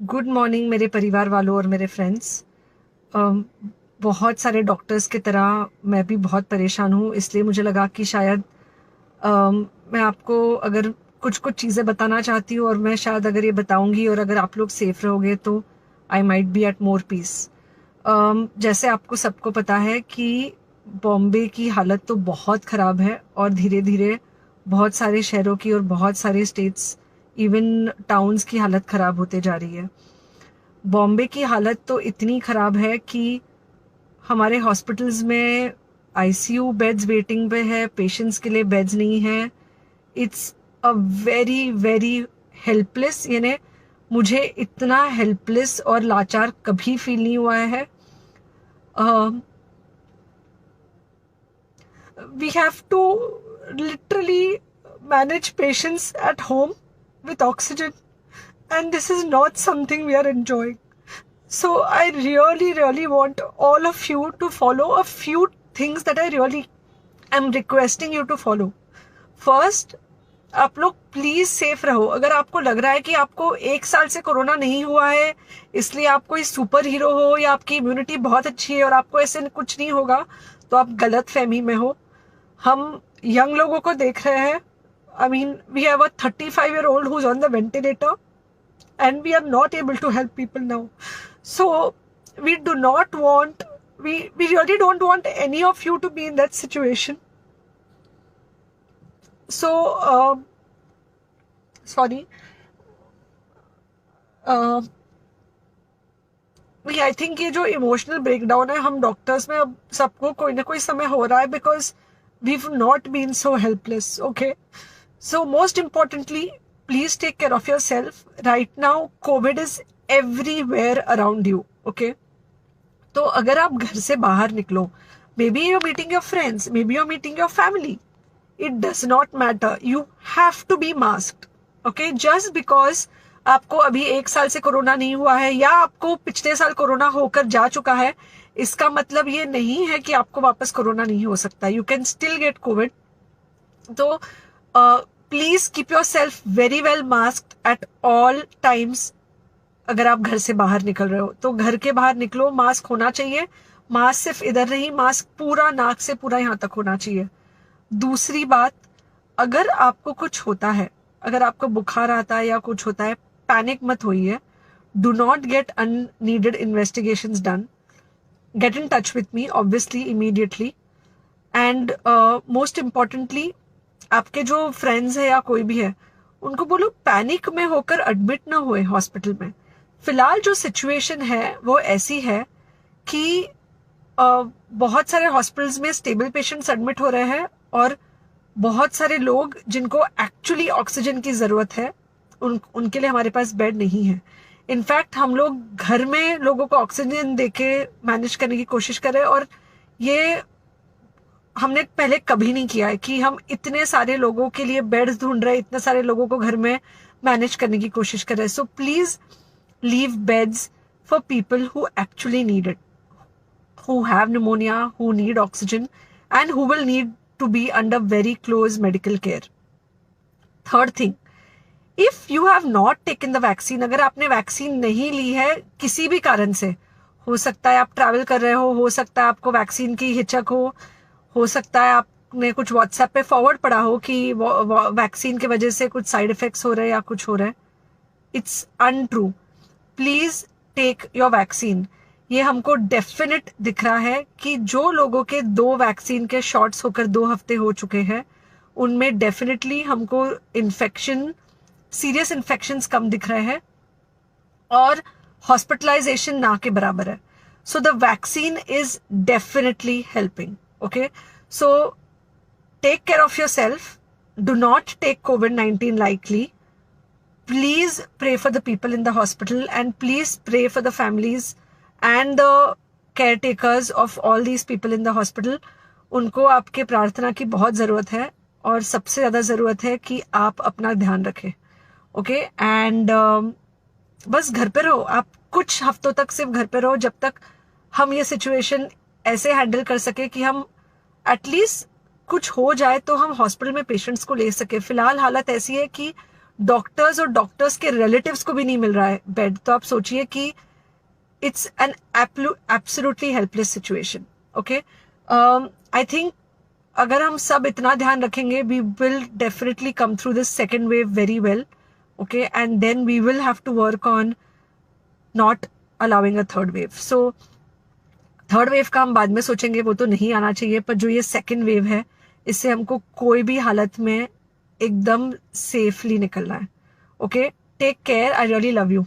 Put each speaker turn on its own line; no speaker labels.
Good morning मेरे परिवार वालों और मेरे फ्रेंड्स। बहुत सारे डॉक्टर्स की तरह मैं भी बहुत परेशान हूँ, इसलिए मुझे लगा कि शायद मैं आपको अगर कुछ कुछ चीज़ें बताना चाहती हूँ, और मैं शायद अगर ये बताऊँगी और अगर आप लोग सेफ रहोगे तो I might be at more peace. जैसे आपको सबको पता है कि बॉम्बे की हालत तो बहुत ख़राब है, और धीरे धीरे बहुत सारे शहरों की और बहुत सारे स्टेट्स, इवन टाउन्स की हालत ख़राब होते जा रही है। बॉम्बे की हालत तो इतनी ख़राब है कि हमारे हॉस्पिटल्स में आईसीयू बेड्स वेटिंग पे है, पेशेंट्स के लिए बेड्स नहीं है। It's a very very helpless, यानी मुझे इतना हेल्पलेस और लाचार कभी फील नहीं हुआ है। We have to literally manage patients at home with oxygen, and this is not something we are enjoying. So I really, really want all of you to follow a few things that I really am requesting you to follow. First, आप लोग please safe रहो। अगर आपको लग रहा है कि आपको 1 साल से कोरोना नहीं हुआ है, इसलिए आप कोई सुपर हीरो हो या आपकी इम्यूनिटी बहुत अच्छी है और आपको ऐसे कुछ नहीं होगा, तो आप गलत फहमी में हो। हम यंग लोगों को देख रहे हैं। I mean, we have a 35-year-old who's on the ventilator, and we are not able to help people now. So we do not want, we really don't want any of you to be in that situation. So sorry, I think ये जो emotional breakdown है हम doctors में अब सबको कोई ना कोई समय हो रहा है, because we not been so helpless. Okay, so most importantly, please take care of your self. Right now COVID is everywhere around you. Okay, तो अगर आप घर से बाहर निकलो, may be you're meeting your friends, may be you're meeting your family, it does not matter, you have to be masked. Okay, just because आपको अभी 1 साल से कोरोना नहीं हुआ है या आपको पिछले साल कोरोना होकर जा चुका है, इसका मतलब ये नहीं है कि आपको वापस कोरोना नहीं हो सकता। You can still get covid. तो please keep yourself very well masked at all times. अगर आप घर से बाहर निकल रहे हो तो घर के बाहर निकलो, मास्क होना चाहिए। मास्क सिर्फ इधर नहीं, मास्क पूरा नाक से पूरा यहाँ तक होना चाहिए। दूसरी बात, अगर आपको कुछ होता है, अगर आपको बुखार आता है या कुछ होता है, पैनिक मत होइए। Do not get unneeded investigations done. Get in touch with me obviously immediately. And most importantly, आपके जो फ्रेंड्स है या कोई भी है, उनको बोलो पैनिक में होकर एडमिट ना हुए हॉस्पिटल में। फिलहाल जो सिचुएशन है वो ऐसी है कि बहुत सारे हॉस्पिटल्स में स्टेबल पेशेंट्स एडमिट हो रहे हैं, और बहुत सारे लोग जिनको एक्चुअली ऑक्सीजन की जरूरत है उनके लिए हमारे पास बेड नहीं है। इनफैक्ट हम लोग घर में लोगों को ऑक्सीजन देके मैनेज करने की कोशिश कर रहे हैं, और ये हमने पहले कभी नहीं किया है कि हम इतने सारे लोगों के लिए बेड्स ढूंढ रहे हैं, इतने सारे लोगों को घर में मैनेज करने की कोशिश कर रहे हैं। So please leave beds for people who actually need it, who have pneumonia, who need oxygen, and who will need to be under very close medical care. Third thing, if you have not taken the vaccine, अगर आपने vaccine नहीं ली है किसी भी कारण से, हो सकता है आप ट्रैवल कर रहे हो सकता है आपको वैक्सीन की हिचक हो सकता है आपने कुछ व्हाट्सएप पे फॉरवर्ड पढ़ा हो कि वैक्सीन की वजह से कुछ साइड इफेक्ट्स हो रहे हैं या कुछ हो रहा है। It's untrue. Please take your vaccine. ये हमको डेफिनेट दिख रहा है कि जो लोगों के 2 वैक्सीन के शॉट्स होकर 2 हफ्ते हो चुके हैं, उनमें डेफिनेटली हमको इन्फेक्शन, सीरियस इन्फेक्शंस कम दिख रहे हैं, और हॉस्पिटलाइजेशन ना के बराबर है। So the vaccine is definitely helping. Okay, so take care of your self. Do not take COVID-19 lightly. Please pray for the people in the hospital, and please pray for the families and the caretakers of all these people in the hospital. उनको आपके प्रार्थना की बहुत ज़रूरत है, और सबसे ज़्यादा ज़रूरत है कि आप अपना ध्यान रखें। ओके, एंड बस घर पे रहो। आप कुछ हफ्तों तक सिर्फ घर पे रहो, जब तक हम ये सिचुएशन ऐसे हैंडल कर सके कि हम एटलीस्ट कुछ हो जाए तो हम हॉस्पिटल में पेशेंट्स को ले सके। फिलहाल हालत ऐसी है कि डॉक्टर्स और डॉक्टर्स के रिलेटिव्स को भी नहीं मिल रहा है बेड, तो आप सोचिए कि it's an absolutely helpless situation. Okay, I think अगर हम सब इतना ध्यान रखेंगे, we will definitely come through this second wave very well. Okay, and then we will have to work on not allowing a third wave. So third wave का हम बाद में सोचेंगे, वो तो नहीं आना चाहिए, पर जो ये सेकेंड वेव है, इससे हमको कोई भी हालत में एकदम सेफली निकलना है. Okay, take care, I really love you.